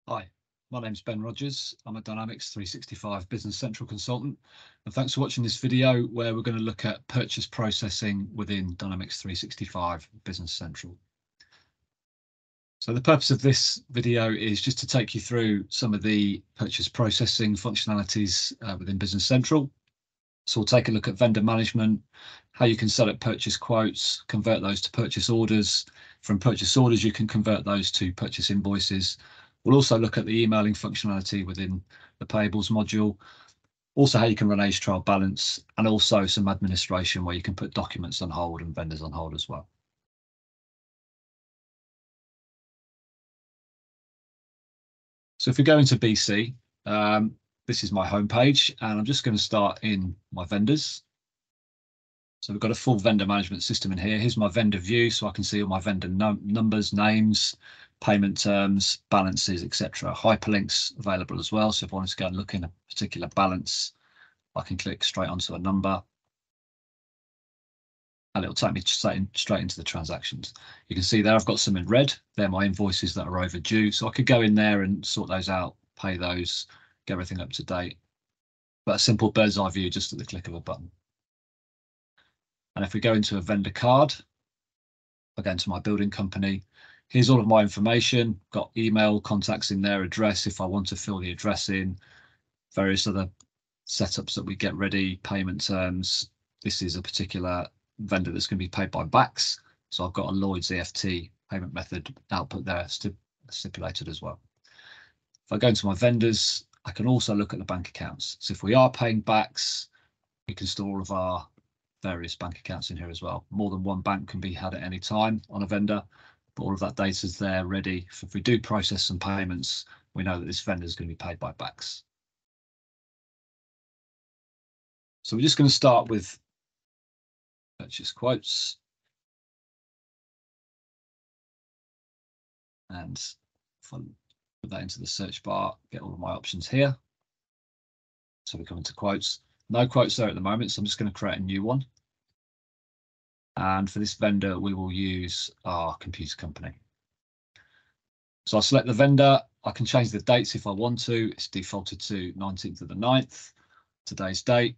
Hi, my name's Ben Rogers. I'm a Dynamics 365 Business Central consultant, and thanks for watching this video where we're going to look at purchase processing within Dynamics 365 Business Central. So the purpose of this video is just to take you through some of the purchase processing functionalities within Business Central. So we'll take a look at vendor management, how you can set up purchase quotes, convert those to purchase orders. From purchase orders, you can convert those to purchase invoices. We'll also look at the emailing functionality within the payables module, also how you can run age trial balance, and also some administration where you can put documents on hold and vendors on hold as well. So if we go into BC, this is my homepage, and I'm just going to start in my vendors. So we've got a full vendor management system in here. Here's my vendor view, so I can see all my vendor numbers, names, payment terms, balances, etc. Hyperlinks available as well. So if I wanted to go and look in a particular balance, I can click straight onto a number, and it'll take me straight into the transactions. You can see there I've got some in red. They're my invoices that are overdue. So I could go in there and sort those out, pay those, get everything up to date. But a simple bird's eye view just at the click of a button. And if we go into a vendor card, I go into my building company. Here's all of my information, got email, contacts in there, address if I want to fill the address in, various other setups that we get ready, payment terms. This is a particular vendor that's going to be paid by BACS. So I've got a Lloyds EFT payment method output there stipulated as well. If I go into my vendors, I can also look at the bank accounts. So if we are paying BACS, we can store all of our various bank accounts in here as well. More than one bank can be had at any time on a vendor, but all of that data is there ready. If we do process some payments, we know that this vendor is going to be paid by BACS. So we're just going to start with purchase quotes. And if I put that into the search bar, get all of my options here. So we come into quotes. No quotes there at the moment, so I'm just going to create a new one. And for this vendor, we will use our computer company. So I'll select the vendor. I can change the dates if I want to. It's defaulted to 19th of the 9th, today's date.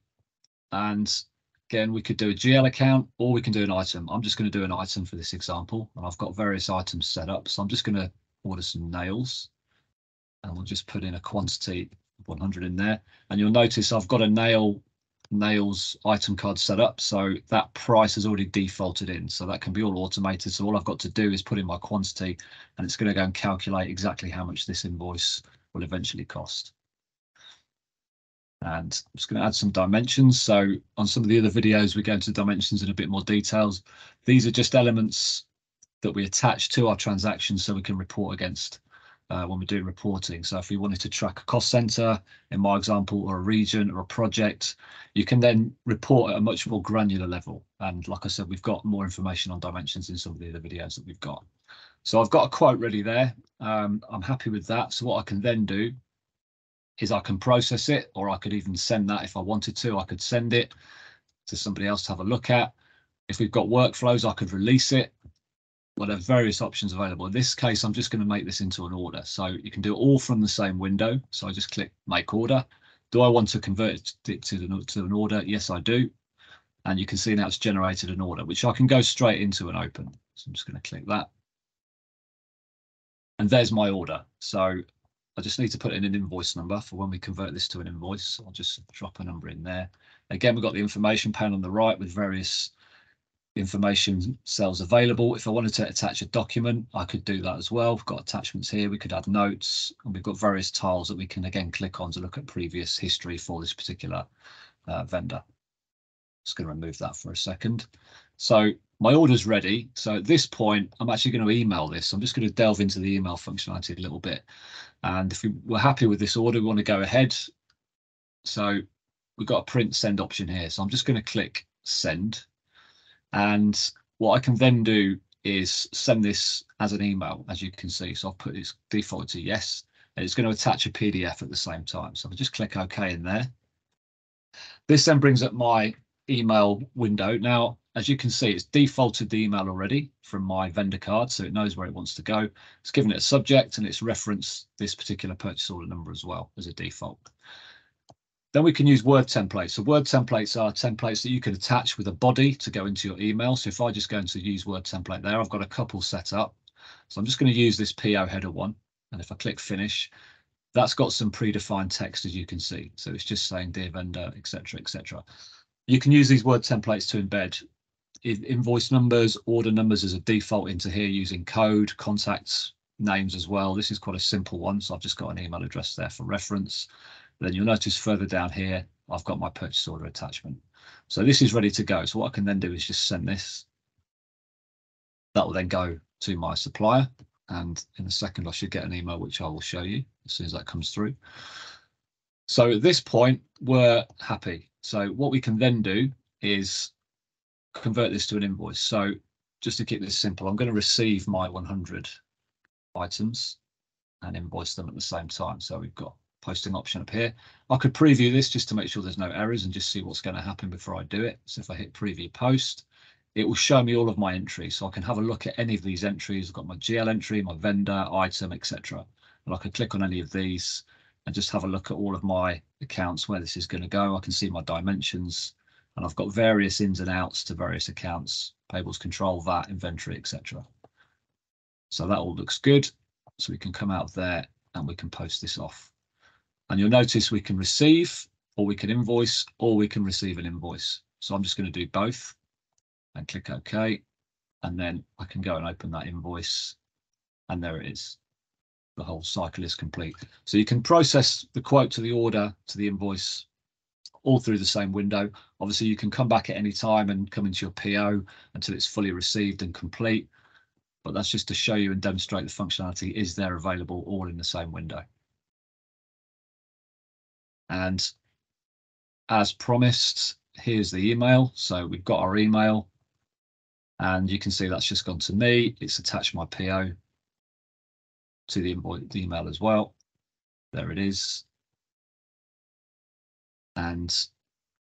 And again, we could do a GL account or we can do an item. I'm just going to do an item for this example. And I've got various items set up. So I'm just going to order some nails. And we'll just put in a quantity of 100 in there. And you'll notice I've got a nails item card set up, so that price is already defaulted in, so that can be all automated. So all I've got to do is put in my quantity and it's going to go and calculate exactly how much this invoice will eventually cost. And I'm just going to add some dimensions. So on some of the other videos we go into dimensions in a bit more details. These are just elements that we attach to our transactions so we can report against when we're doing reporting. So if we wanted to track a cost center, in my example, or a region or a project, you can then report at a much more granular level. And like I said, we've got more information on dimensions in some of the other videos that we've got. So I've got a quote ready there. I'm happy with that. So what I can then do is I can process it, or I could even send that if I wanted to. I could send it to somebody else to have a look at. If we've got workflows, I could release it. Well, there are various options available. In this case, I'm just going to make this into an order. So you can do it all from the same window. So I just click make order. Do I want to convert it to an order? Yes, I do. And you can see now it's generated an order, which I can go straight into and open. So I'm just going to click that. And there's my order. So I just need to put in an invoice number for when we convert this to an invoice. So I'll just drop a number in there. Again, we've got the information pane on the right with various information cells available. If I wanted to attach a document, I could do that as well. We've got attachments here. We could add notes, and we've got various tiles that we can again click on to look at previous history for this particular vendor. Just going to remove that for a second. So my order's ready. So at this point, I'm actually going to email this. I'm just going to delve into the email functionality a little bit. And if we're happy with this order, we want to go ahead. So we've got a print send option here. So I'm just going to click send. And what I can then do is send this as an email, as you can see. So I've put its default to yes, and it's going to attach a PDF at the same time. So I'll just click OK in there. This then brings up my email window. Now, as you can see, it's defaulted the email already from my vendor card, so it knows where it wants to go. It's given it a subject and it's referenced this particular purchase order number as well as a default. Then we can use Word templates. So Word templates are templates that you can attach with a body to go into your email. So if I just go into use Word template there, I've got a couple set up. So I'm just going to use this PO header one. And if I click finish, that's got some predefined text, as you can see. So it's just saying dear vendor, etc., etc. You can use these Word templates to embed invoice numbers, order numbers as a default into here using code, contacts, names as well. This is quite a simple one. So I've just got an email address there for reference. Then you'll notice further down here, I've got my purchase order attachment. So this is ready to go. So what I can then do is just send this. That will then go to my supplier. And in a second, I should get an email, which I will show you as soon as that comes through. So at this point, we're happy. So what we can then do is convert this to an invoice. So just to keep this simple, I'm going to receive my 100 items and invoice them at the same time. So we've got posting option up here. I could preview this just to make sure there's no errors and just see what's going to happen before I do it. So if I hit preview post, it will show me all of my entries. So I can have a look at any of these entries. I've got my GL entry, my vendor, item, etc. And I can click on any of these and just have a look at all of my accounts where this is going to go. I can see my dimensions and I've got various ins and outs to various accounts, payables control, VAT, inventory, etc. So that all looks good. So we can come out of there and we can post this off. And you'll notice we can receive, or we can invoice, or we can receive an invoice. So I'm just going to do both and click OK. And then I can go and open that invoice. And there it is. The whole cycle is complete. So you can process the quote to the order to the invoice all through the same window. Obviously, you can come back at any time and come into your PO until it's fully received and complete. But that's just to show you and demonstrate the functionality is there available all in the same window. And as promised, here's the email. So we've got our email and you can see that's just gone to me. It's attached my PO to the invoice, the email as well. There it is. And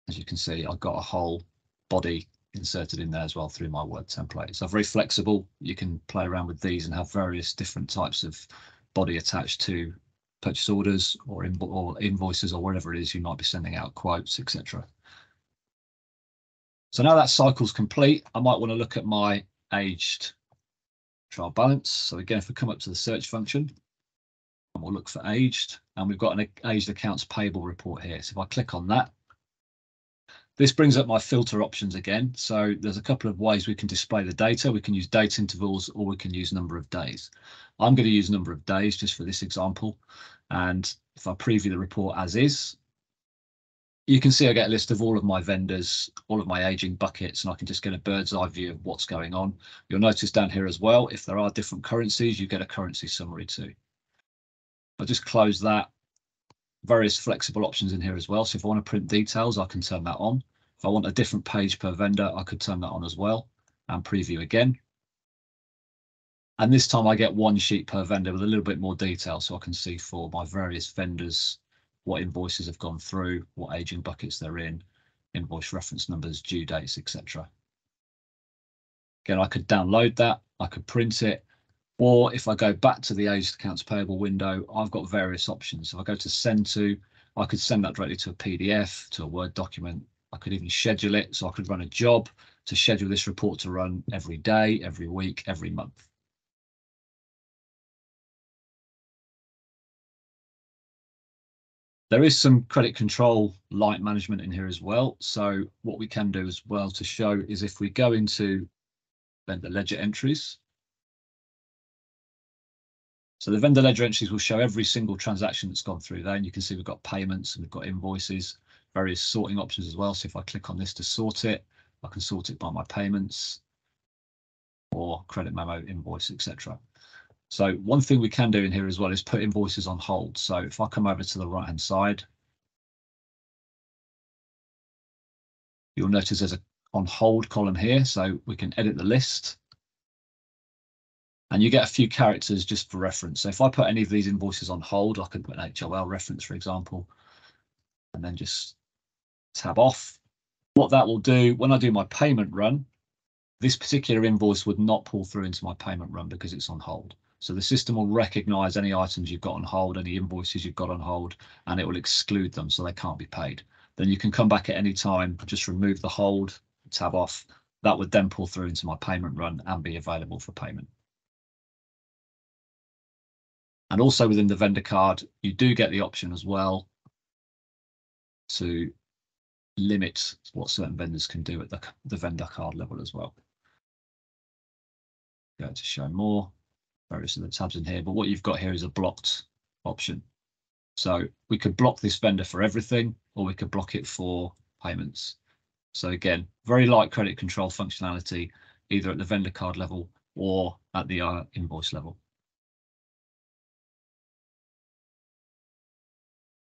as you can see, I've got a whole body inserted in there as well through my Word template. So very flexible. You can play around with these and have various different types of body attached to purchase orders or invoices or whatever it is you might be sending out, quotes, etc. So now that cycle's complete, I might want to look at my aged trial balance. So again, if we come up to the search function, and we'll look for aged, and we've got an aged accounts payable report here. So if I click on that, this brings up my filter options again. So there's a couple of ways we can display the data. We can use date intervals or we can use number of days. I'm going to use number of days just for this example. And if I preview the report as is, you can see I get a list of all of my vendors, all of my aging buckets, and I can just get a bird's eye view of what's going on. You'll notice down here as well, if there are different currencies, you get a currency summary too. I'll just close that. Various flexible options in here as well. So if I want to print details, I can turn that on. If I want a different page per vendor, I could turn that on as well and preview again. And this time I get one sheet per vendor with a little bit more detail, so I can see for my various vendors what invoices have gone through, what aging buckets they're in, invoice reference numbers, due dates, etc. Again, I could download that, I could print it, or if I go back to the aged accounts payable window, I've got various options. If I go to send to, I could send that directly to a PDF, to a Word document. I could even schedule it, so I could run a job to schedule this report to run every day, every week, every month. There is some credit control light management in here as well. So what we can do as well to show is if we go into vendor ledger entries. So the vendor ledger entries will show every single transaction that's gone through there. And you can see we've got payments and we've got invoices, various sorting options as well. So if I click on this to sort it, I can sort it by my payments or credit memo, invoice, etc. So one thing we can do in here as well is put invoices on hold. So if I come over to the right hand side, you'll notice there's a on hold column here. So we can edit the list and you get a few characters just for reference. So if I put any of these invoices on hold, I could put an HOL reference, for example, and then just tab off. What that will do when I do my payment run, this particular invoice would not pull through into my payment run because it's on hold. So the system will recognize any items you've got on hold, any invoices you've got on hold, and it will exclude them so they can't be paid. Then you can come back at any time, just remove the hold, tab off. That would then pull through into my payment run and be available for payment. And also within the vendor card, you do get the option as well to limit what certain vendors can do at the vendor card level as well. Go to show more, various other tabs in here, but what you've got here is a blocked option. So we could block this vendor for everything, or we could block it for payments. So again, very light credit control functionality, either at the vendor card level or at the invoice level.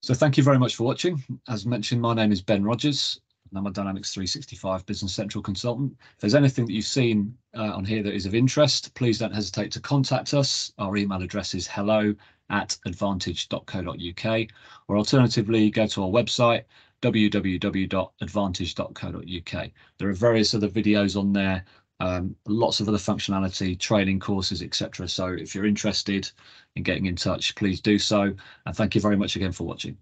So thank you very much for watching. As mentioned, my name is Ben Rogers, and I'm a Dynamics 365 Business Central consultant. If there's anything that you've seen on here that is of interest, please don't hesitate to contact us. Our email address is hello@advantage.co.uk, or alternatively, go to our website, www.advantage.co.uk. There are various other videos on there, lots of other functionality, training courses, etc. So if you're interested in getting in touch, please do so. And thank you very much again for watching.